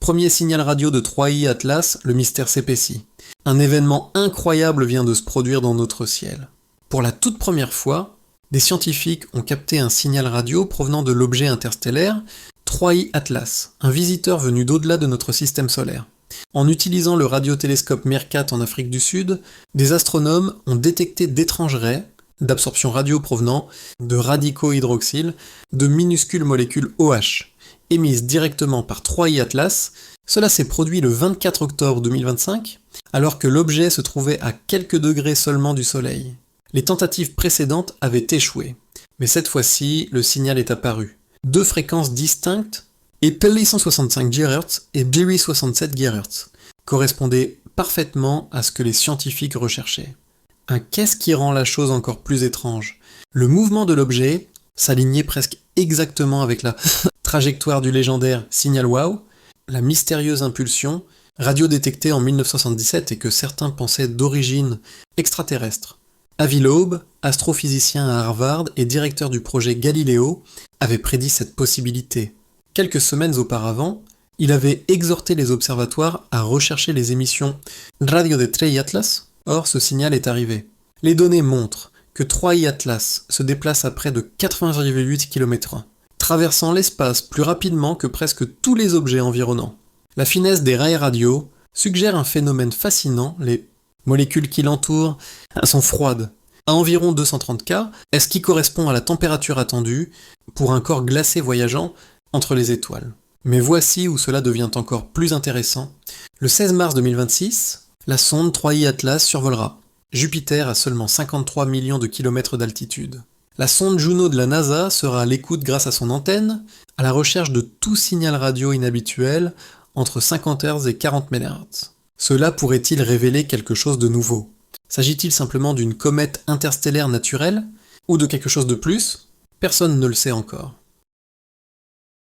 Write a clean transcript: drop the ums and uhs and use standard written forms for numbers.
Premier signal radio de 3i Atlas, le mystère s'épaissit. Un événement incroyable vient de se produire dans notre ciel. Pour la toute première fois, des scientifiques ont capté un signal radio provenant de l'objet interstellaire 3i Atlas, un visiteur venu d'au-delà de notre système solaire. En utilisant le radiotélescope MERCAT en Afrique du Sud, des astronomes ont détecté d'étranges raies d'absorption radio provenant de radicaux hydroxyle de minuscules molécules OH. Émises directement par 3i Atlas, cela s'est produit le 24 octobre 2025, alors que l'objet se trouvait à quelques degrés seulement du Soleil. Les tentatives précédentes avaient échoué, mais cette fois-ci, le signal est apparu. Deux fréquences distinctes, Epeli 165 GHz et Biri 67 GHz, correspondaient parfaitement à ce que les scientifiques recherchaient. Qu'est-ce qui rend la chose encore plus étrange ? Le mouvement de l'objet s'alignait presque exactement avec la trajectoire du légendaire signal WOW, la mystérieuse impulsion, radio-détectée en 1977 et que certains pensaient d'origine extraterrestre. Avi Loeb, astrophysicien à Harvard et directeur du projet Galileo, avait prédit cette possibilité. Quelques semaines auparavant, il avait exhorté les observatoires à rechercher les émissions Radio de 3i Atlas. Or, ce signal est arrivé. Les données montrent que 3i Atlas se déplace à près de 80,8 km/h, traversant l'espace plus rapidement que presque tous les objets environnants. La finesse des rays radio suggère un phénomène fascinant, les molécules qui l'entourent sont froides, à environ 230 K, ce qui correspond à la température attendue pour un corps glacé voyageant entre les étoiles. Mais voici où cela devient encore plus intéressant. Le 16 mars 2026, la sonde 3i Atlas survolera Jupiter à seulement 53 millions de kilomètres d'altitude. La sonde Juno de la NASA sera à l'écoute grâce à son antenne, à la recherche de tout signal radio inhabituel entre 50 Hz et 40 MHz. Cela pourrait-il révéler quelque chose de nouveau ? S'agit-il simplement d'une comète interstellaire naturelle, ou de quelque chose de plus ? Personne ne le sait encore.